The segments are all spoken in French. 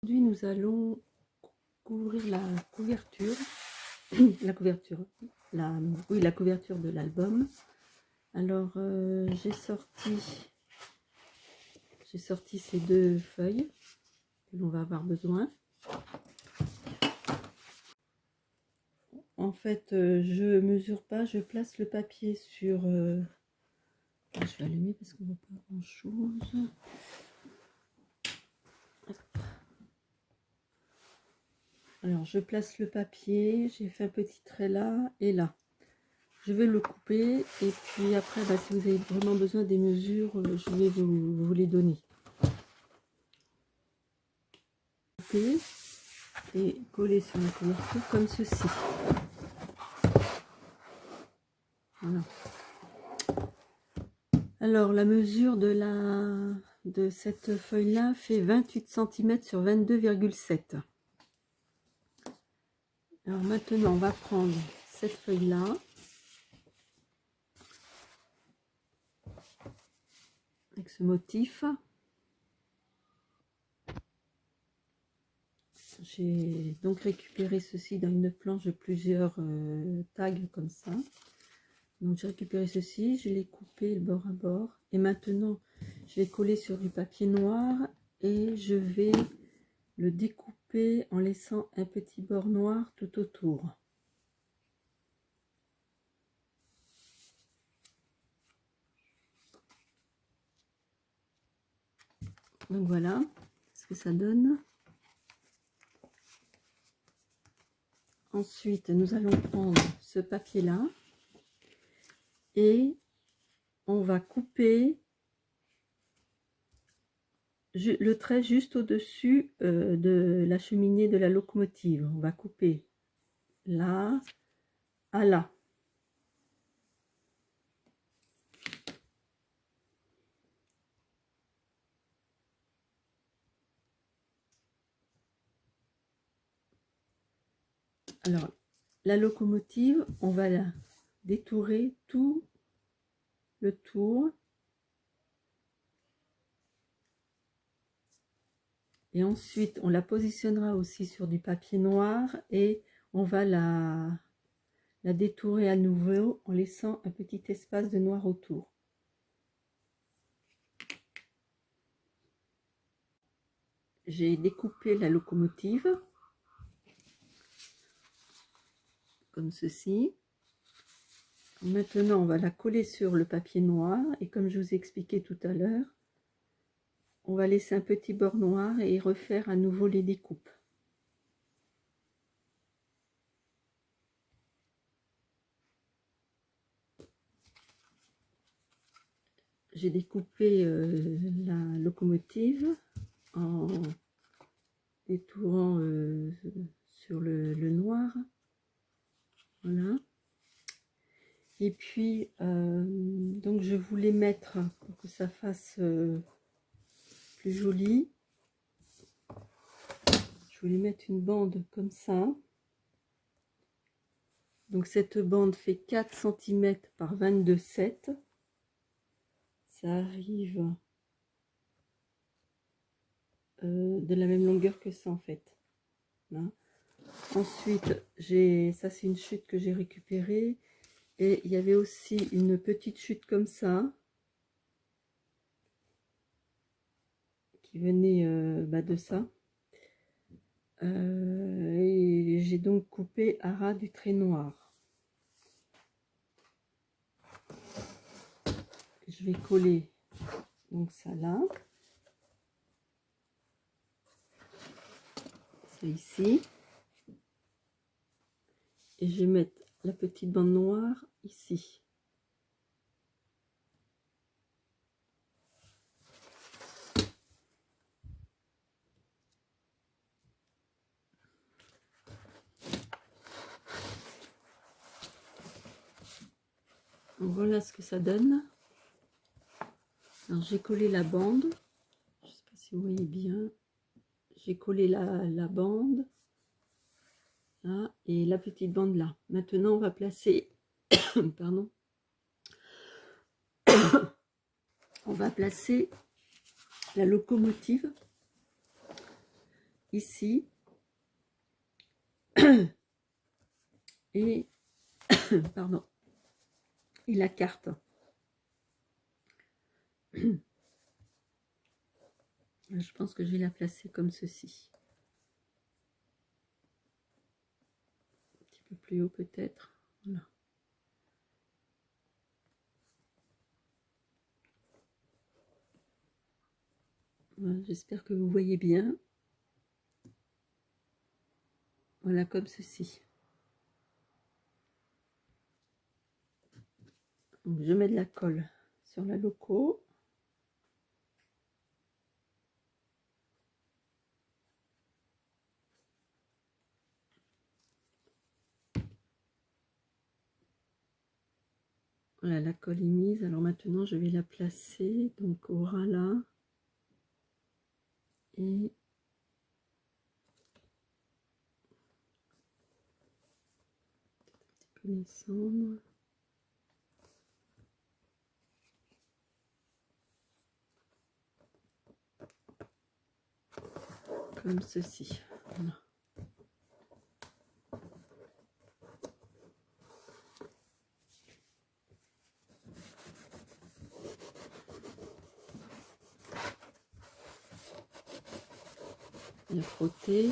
Aujourd'hui, nous allons couvrir la couverture, la couverture de l'album. Alors, j'ai sorti ces deux feuilles que l'on va avoir besoin. En fait, je mesure pas, je place le papier sur... je vais allumer parce qu'on ne voit pas grand chose. Alors, je place le papier, j'ai fait un petit trait là et là. Je vais le couper et puis après, si vous avez vraiment besoin des mesures, je vais vous les donner. Couper et coller sur la couverture comme ceci. Voilà. Alors, la mesure de cette feuille-là fait 28 cm sur 22,7. Alors maintenant, on va prendre cette feuille-là. Avec ce motif. J'ai donc récupéré ceci dans une planche de plusieurs tags comme ça. Donc j'ai récupéré ceci, je l'ai coupé bord à bord. Et maintenant, je vais coller sur du papier noir et je vais le découper en laissant un petit bord noir tout autour. Donc voilà ce que ça donne. Ensuite, nous allons prendre ce papier-là et on va couper le trait juste au-dessus de la cheminée de la locomotive. On va couper là à là. Alors, la locomotive, on va la détourer tout le tour. Et ensuite, on la positionnera aussi sur du papier noir et on va la détourer à nouveau en laissant un petit espace de noir autour. J'ai découpé la locomotive comme ceci. Maintenant, on va la coller sur le papier noir et comme je vous ai expliqué tout à l'heure, on va laisser un petit bord noir et refaire à nouveau les découpes. J'ai découpé la locomotive en détourant sur le noir. Voilà. Et puis, donc je voulais mettre, pour que ça fasse plus joli, je voulais mettre une bande comme ça. Donc cette bande fait 4 cm par 22,7. Ça arrive de la même longueur que ça en fait. Là. Ensuite, ça c'est une chute que j'ai récupérée. Et il y avait aussi une petite chute comme ça. Qui venait de ça. Et j'ai donc coupé à ras du trait noir. Je vais coller donc ça là. Ça ici. Et je vais mettre la petite bande noire ici. Donc voilà ce que ça donne. Alors j'ai collé la bande. Je ne sais pas si vous voyez bien. J'ai collé la bande. Là, et la petite bande là. Maintenant on va placer pardon. On va placer la locomotive ici et pardon, et la carte. Je pense que je vais la placer comme ceci. Un petit peu plus haut peut-être. Voilà. Voilà, j'espère que vous voyez bien. Voilà, comme ceci. Donc, je mets de la colle sur la loco. Voilà, la colle est mise. Alors maintenant, je vais la placer donc au ras là. Et un petit peu descendre. Comme ceci. Voilà. Bien frotter.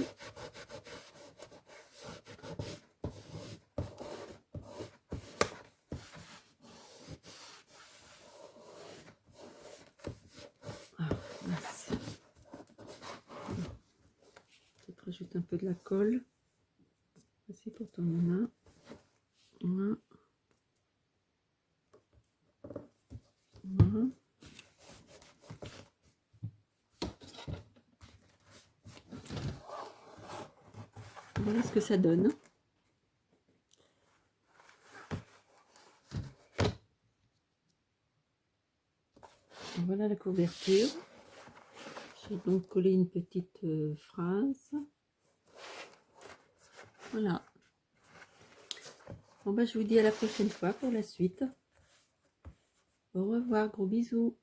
Ah, mince. Peut-être rajouter un peu de la colle. Voici pour ton main. Voilà. Voilà. Voilà ce que ça donne. Voilà la couverture. J'ai donc collé une petite phrase. Voilà. Bon, bah, je vous dis à la prochaine fois pour la suite. Au revoir, gros bisous.